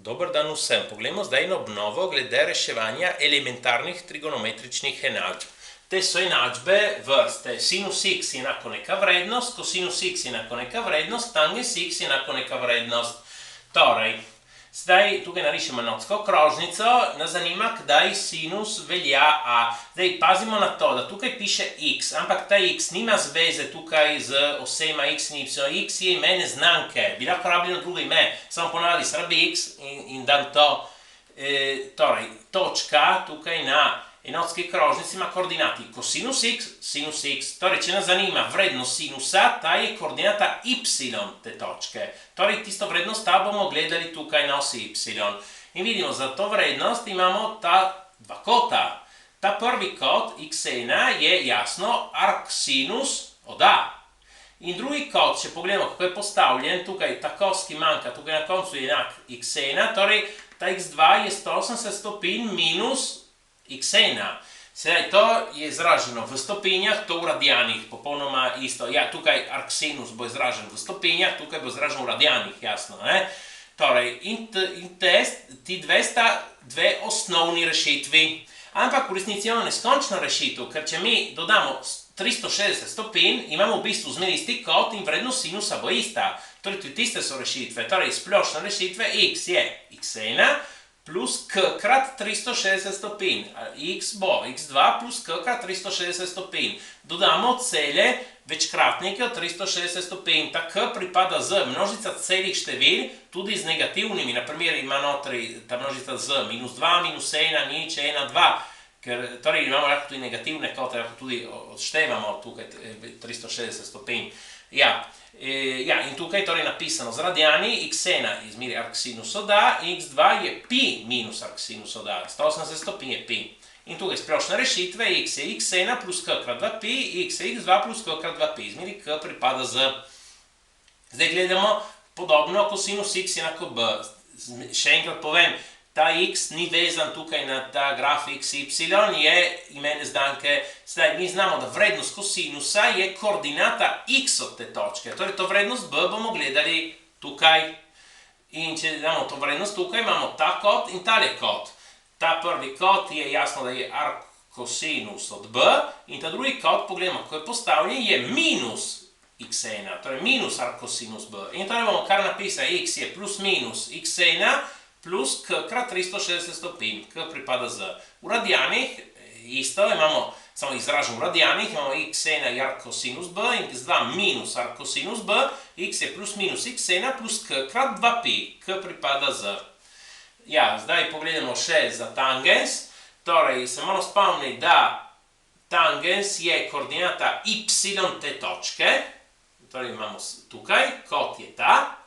Dober dan vsem. Poglejmo zdaj na obnovo glede reševanja elementarnih trigonometričnih enačb. Te so enačbe vrste sinus x enako neka vrednost, kosinus x enako neka vrednost, tangens x enako neka vrednost. Torej, zdaj tukaj narišemo enotsko krožnico, nas zanima, kdaj sinus velja a. Zdaj pazimo na to, da tukaj piše x, ampak ta x nima zveze tukaj z osema x in y. X je ime neznanke, bi lahko rabljeno drugo ime, samo ponavadi se rabi x in dam to. Torej, točka tukaj na enotski krožnici ima koordinati kosinus x, sinus x. Torej, če nas zanima vrednost sinusa, ta je koordinata y te točke. Torej, tisto vrednost ta bomo gledali tukaj na osi y. In vidimo, za to vrednost imamo ta dva kota. Ta prvi kot x1 je jasno arcsinus od a. In drugi kot, če pogledamo, kako je postavljen, tukaj ta kos, ki manjka, tukaj na koncu je enak x1, torej ta x2 je 180 stopinj minus x1. Sedaj, to je izraženo v stopinjah, to v radianih, popolnoma isto. Ja, tukaj arcsinus bo izražen v stopinjah, tukaj bo izražen v radianih, jasno, ne? Torej, in ti dve sta dve osnovni rešitvi. Ampak v resnici imamo neskončno rešitev, ker če mi dodamo 360 stopinj, imamo v bistvu zmeraj isti kot in vrednost sinusa bo ista. Torej, tudi tiste so rešitve. Torej, splošna rešitve x je x1 plus k krat 360 stopinj. X bo x2 plus k krat 360 stopinj. Dodamo cele večkratnike od 360 stopinj. Ta k pripada z množica celih števil, tudi z negativnimi. Naprimer, ima notri ta množica z minus 2, minus 1, nič, 1, 2. Ker torej imamo lahko tudi negativne kote, lahko tudi odštevamo tukaj 360 stopinj. Ja, in tukaj torej napisano z radiani, x1 je zmeri arcsinus od a, x2 je pi minus arcsinus od a, 180 stopinj je pi. In tukaj splošne rešitve, x je x1 plus k krat 2pi, x je x2 plus k krat 2pi, zmeri k pripada z. Zdaj gledamo podobno, kosinus x enako b. Še enkrat povem, ta x ni vezan tukaj na ta graf xy, je ime neznanke. Zdaj, mi znamo, da vrednost kosinusa je koordinata x od te točke. Torej, to vrednost b bomo gledali tukaj. In če damo to vrednost tukaj, imamo ta kot in tale kot. Ta prvi kot je jasno, da je arccosinus od b, in ta drugi kot, pogledamo, kako je postavljen, je minus x1, torej minus arccosinus b. In torej bomo kar napisali, x je plus minus x1, plus k krat 360 stopinj, k pripada z. V radianih isto, imamo samo izražen v radianih, imamo x1 je arccosinus b in x2 minus arccosinus b, x je plus minus x1 plus k krat 2pi, k pripada z. Ja, zdaj pogledamo še za tangens. Torej, se moramo spomniti, da tangens je koordinata y te točke. Torej, imamo tukaj, kot je ta.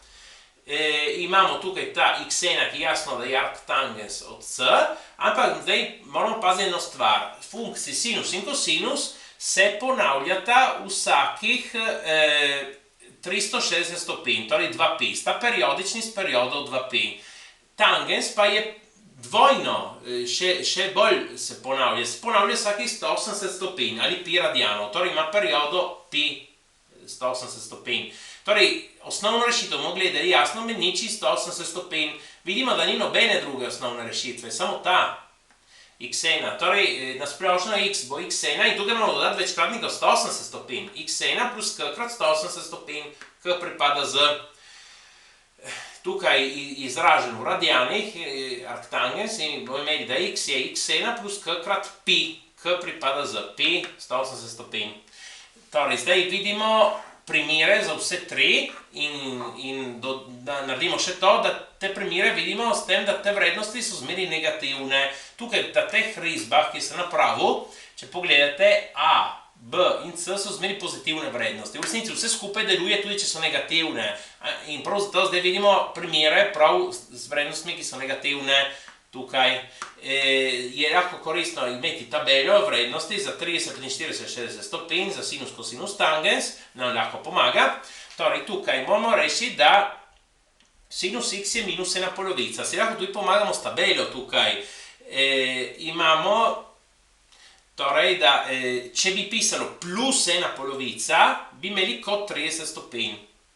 Imamo tukaj ta x1, ki jasno, da je arctangens od c, ampak zdaj moramo paziti eno stvar. Funkciji sinus in kosinus se ponavljata vsakih 360 stopinj, torej 2pi. Sta periodični s periodov 2pi. Tangens pa je dvojno, še bolj se ponavlja. Se ponavlja vsakih 180 stopinj ali pi radianov, torej ima periodo pi 180 stopinj. Torej, osnovno rešitev bomo gledali, jasno meniči 180 stopinj. Vidimo, da ni nobene druge osnovne rešitve, samo ta x1. Torej, nasplošno x bo x1 in tukaj moramo dodati večkratnika 180 stopinj. x1 plus k krat 180 stopinj, k pripada z. Tukaj izražen v radianih, arctangens, in bomo imeli, da x je x1 plus k krat pi, k pripada z pi 180 stopinj. Torej, zdaj vidimo primere za vse tri in naredimo še to, da te primere vidimo s tem, da te vrednosti so zmeri negativne. Tukaj na teh risbah, ki se napravil, če pogledate, a, b in c so zmeri pozitivne vrednosti. V resnici vse skupaj deluje tudi, če so negativne. In prav zato zdaj vidimo primere prav z vrednostmi, ki so negativne tukaj. Je lahko koristno imeti tabelo vrednosti za 30, 40, 60 stopinj, za sinus, kosinus, tangens, nam lahko pomaga. Torej, tukaj moramo rešiti, da sinus x je minus ena polovica. Se lahko tudi pomagamo s tabelo tukaj. Imamo, torej, da če bi pisalo plus ena polovica, bi imeli kot 30 stopinj.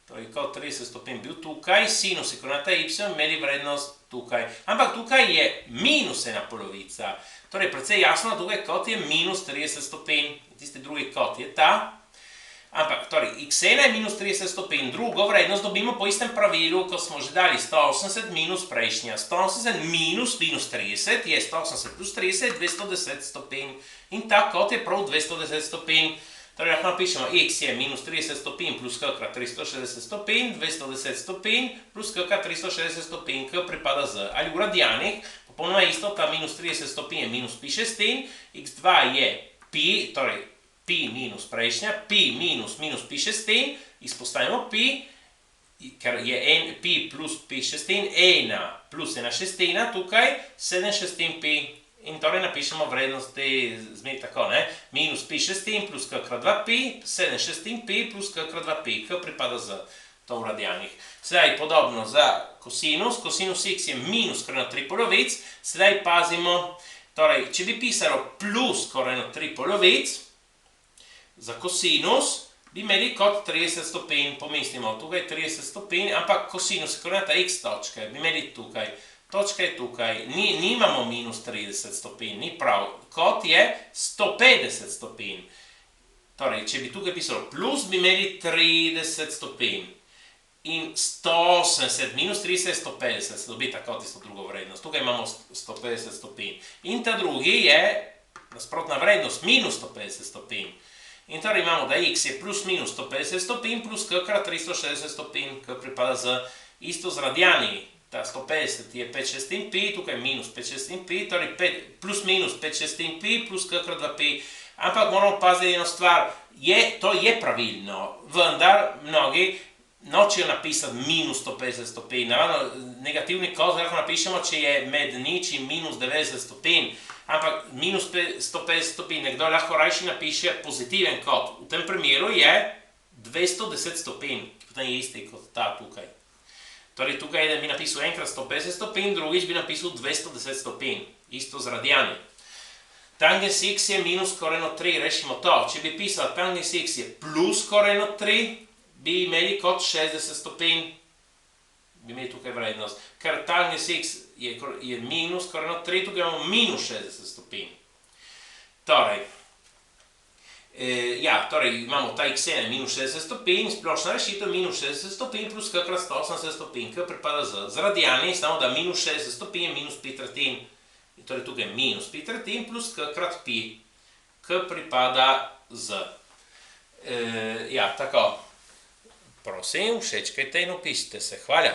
torej kot 30 stopinj bil tukaj, sinus je koordinata y, imeli vrednost tukaj. Ampak tukaj je minus ena polovica. Torej, precej jasno, tukaj kot je minus 30 stopinj, tisti drugi kot je ta. Ampak, torej, x1 je minus 30 stopinj, drugo vrednost dobimo po istem pravilu, ko smo že dali 180 minus prejšnja. 180 minus 30 je 180 plus 30, 210 stopinj. In ta kot je prav 210 stopinj. Torej, lahko napišemo x je minus 30 stopinj plus k krat 360 stopinj, 210 stopinj plus k krat 360 stopinj, k pripada z. Ali v radijanih, popolnoma isto, ta minus 30 stopinj je minus pi šestin, x2 je pi, torej pi minus prejšnja, pi minus minus pi šestin, izpostavimo pi, ker je pi plus pi šestin, ena plus ena šestina, tukaj 7 šestin pi. In torej napišemo vrednost te zmeri tako, ne? Minus pi šestin plus k krat 2 pi, 7 šestin pi plus k krat 2 pi, k pripada z. To v radijanih. Sedaj podobno za kosinus, kosinus x je minus korenot 3 polovic, sedaj pazimo, torej, če bi pisalo plus korenot 3 polovic, za kosinus bi imeli kot 30 stopinj, pomislimo, tukaj 30 stopinj, ampak kosinus korenata x točke bi imeli tukaj. Točka je tukaj, nimamo minus 30 stopinj, ni prav, kot je 150 stopinj. Torej, če bi tukaj pisalo plus, bi imeli 30 stopinj. In 180 minus 30 je 150, se dobi tako tisto drugo vrednost. Tukaj imamo 150 stopinj. In ta drugi je nasprotna vrednost, minus 150 stopinj. In torej imamo, da x je plus minus 150 stopinj plus k krat 360 stopinj, k pripada z isto z radijani. Ta 150 je 5 šestin pi, tukaj minus 5 šestin pi, torej plus minus 5 šestin pi plus k krat 2 pi. Ampak moramo paziti eno stvar, to je pravilno, vendar mnogi nočejo napisati minus 150 stopinj. Negativni kot lahko napišemo, če je med nič in minus 90 stopinj. Ampak minus 150 stopinj, nekdo lahko rajši napiše pozitiven kot. V tem primeru je 210 stopinj, ki potem je isti kot ta tukaj. Torej tukaj bi napisal enkrat 150 stopinj, drugič bi napisal 210 stopinj. Isto z radijani. Tangens x je minus korenot 3, rešimo to. Če bi pisal tangens x je plus korenot 3, bi imeli kot 60 stopinj, bi imeli tukaj vrednost. Ker tangens x je minus korenot 3, tukaj imamo minus 60 stopinj. Torej, torej imamo ta x1 minus 60 stopinj, splošna rešitev minus 60 stopinj plus k krat 180 stopinj, k pripada z. Z radijani samo da minus 60 stopinj je minus pi tretjin. Torej tukaj minus pi tretjin plus k krat pi, k pripada z. Tako. Prosim, všečkajte in opišite se. Hvala.